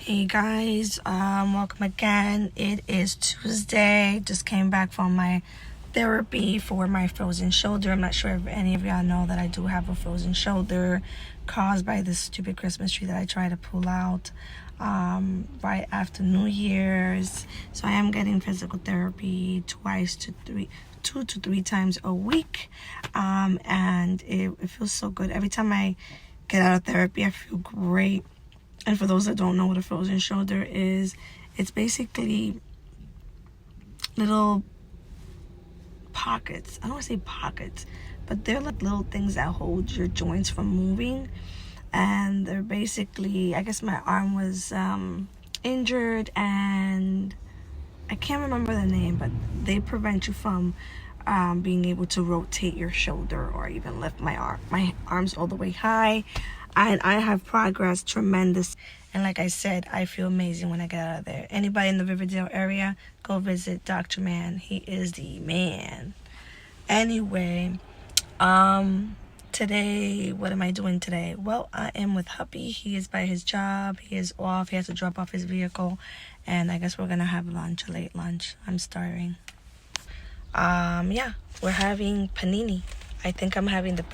Hey guys, welcome again. It is Tuesday. Just came back from my therapy for my frozen shoulder. I'm not sure if any of y'all know that I do have a frozen shoulder caused by this stupid Christmas tree that I tried to pull out right after New Year's. So I am getting physical therapy 2 to 3 times a week, and it feels so good. Every time I get out of therapy, I feel great. And for those that don't know what a frozen shoulder is, it's basically little pockets. I don't want to say pockets, but they're like little things that hold your joints from moving. And they're basically, I guess my arm was injured, and I can't remember the name, but they prevent you from being able to rotate your shoulder or even lift my arms all the way high. And I have progressed tremendous. And like I said, I feel amazing when I get out of there. Anybody in the Riverdale area, go visit Dr. Man. He is the man. Anyway, today, what am I doing today? Well, I am with Huppy. He is by his job. He is off. He has to drop off his vehicle. And I guess we're going to have lunch, a late lunch. I'm starving. Yeah, we're having panini. I think I'm having the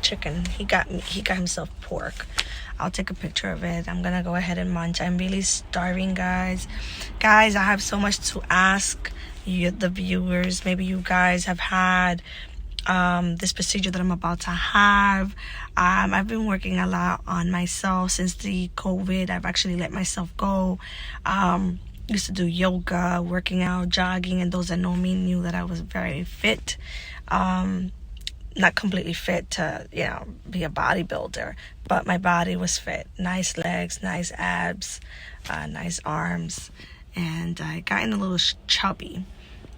chicken. He got himself pork. I'll take a picture of it. I'm gonna go ahead and munch. I'm really starving, guys. I have so much to ask you, the viewers. Maybe you guys have had this procedure that I'm about to have. I've been working a lot on myself since the COVID. I've actually let myself go. Used to do yoga, working out, jogging, and those that know me knew that I was very fit. Not completely fit to, be a bodybuilder, but my body was fit. Nice legs, nice abs, nice arms, and I gotten a little chubby.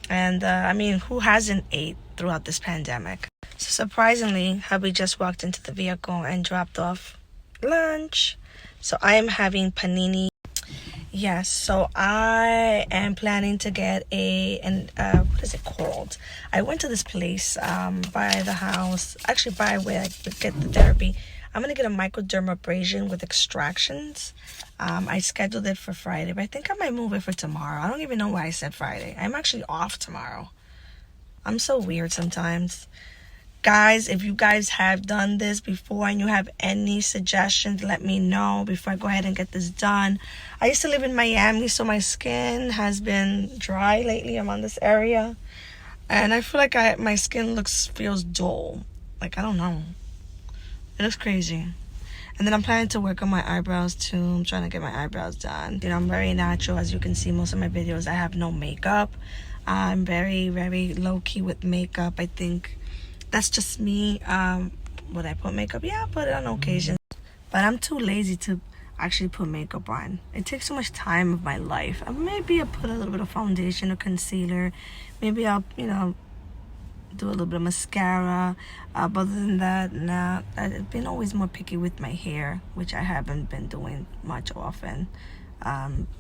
And who hasn't ate throughout this pandemic? So surprisingly, hubby just walked into the vehicle and dropped off lunch. So I am having panini. Yes, so I am planning to get what is it called? I went to this place by the house, actually by where I get the therapy. I'm going to get a microdermabrasion with extractions. I scheduled it for Friday, but I think I might move it for tomorrow. I don't even know why I said Friday. I'm actually off tomorrow. I'm so weird sometimes. Guys, if you guys have done this before and you have any suggestions, let me know before I go ahead and get this done. I used to live in Miami, so my skin has been dry lately around this area. And I feel like my skin feels dull. Like, I don't know. It looks crazy. And then I'm planning to work on my eyebrows too. I'm trying to get my eyebrows done. I'm very natural. As you can see, most of my videos, I have no makeup. I'm very, very low-key with makeup. I think that's just me. Would I put makeup? Yeah, I put it on occasions. But I'm too lazy to actually put makeup on. It takes so much time of my life. Maybe I'll put a little bit of foundation or concealer. Maybe I'll, do a little bit of mascara. But other than that, nah. I've been always more picky with my hair, which I haven't been doing much often.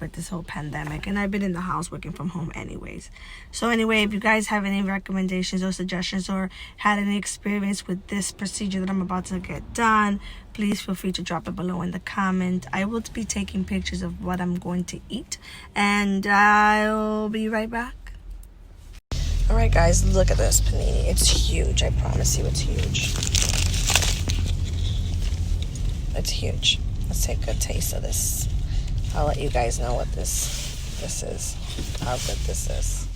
With this whole pandemic, and I've been in the house working from home anyways. So anyway, if you guys have any recommendations or suggestions or had any experience with this procedure that I'm about to get done, please feel free to drop it below in the comment. I will be taking pictures of what I'm going to eat, and I'll be right back. Alright guys, look at this panini. It's huge. I promise you it's huge. It's huge. Let's take a taste of this. I'll let you guys know what this is, how good this is.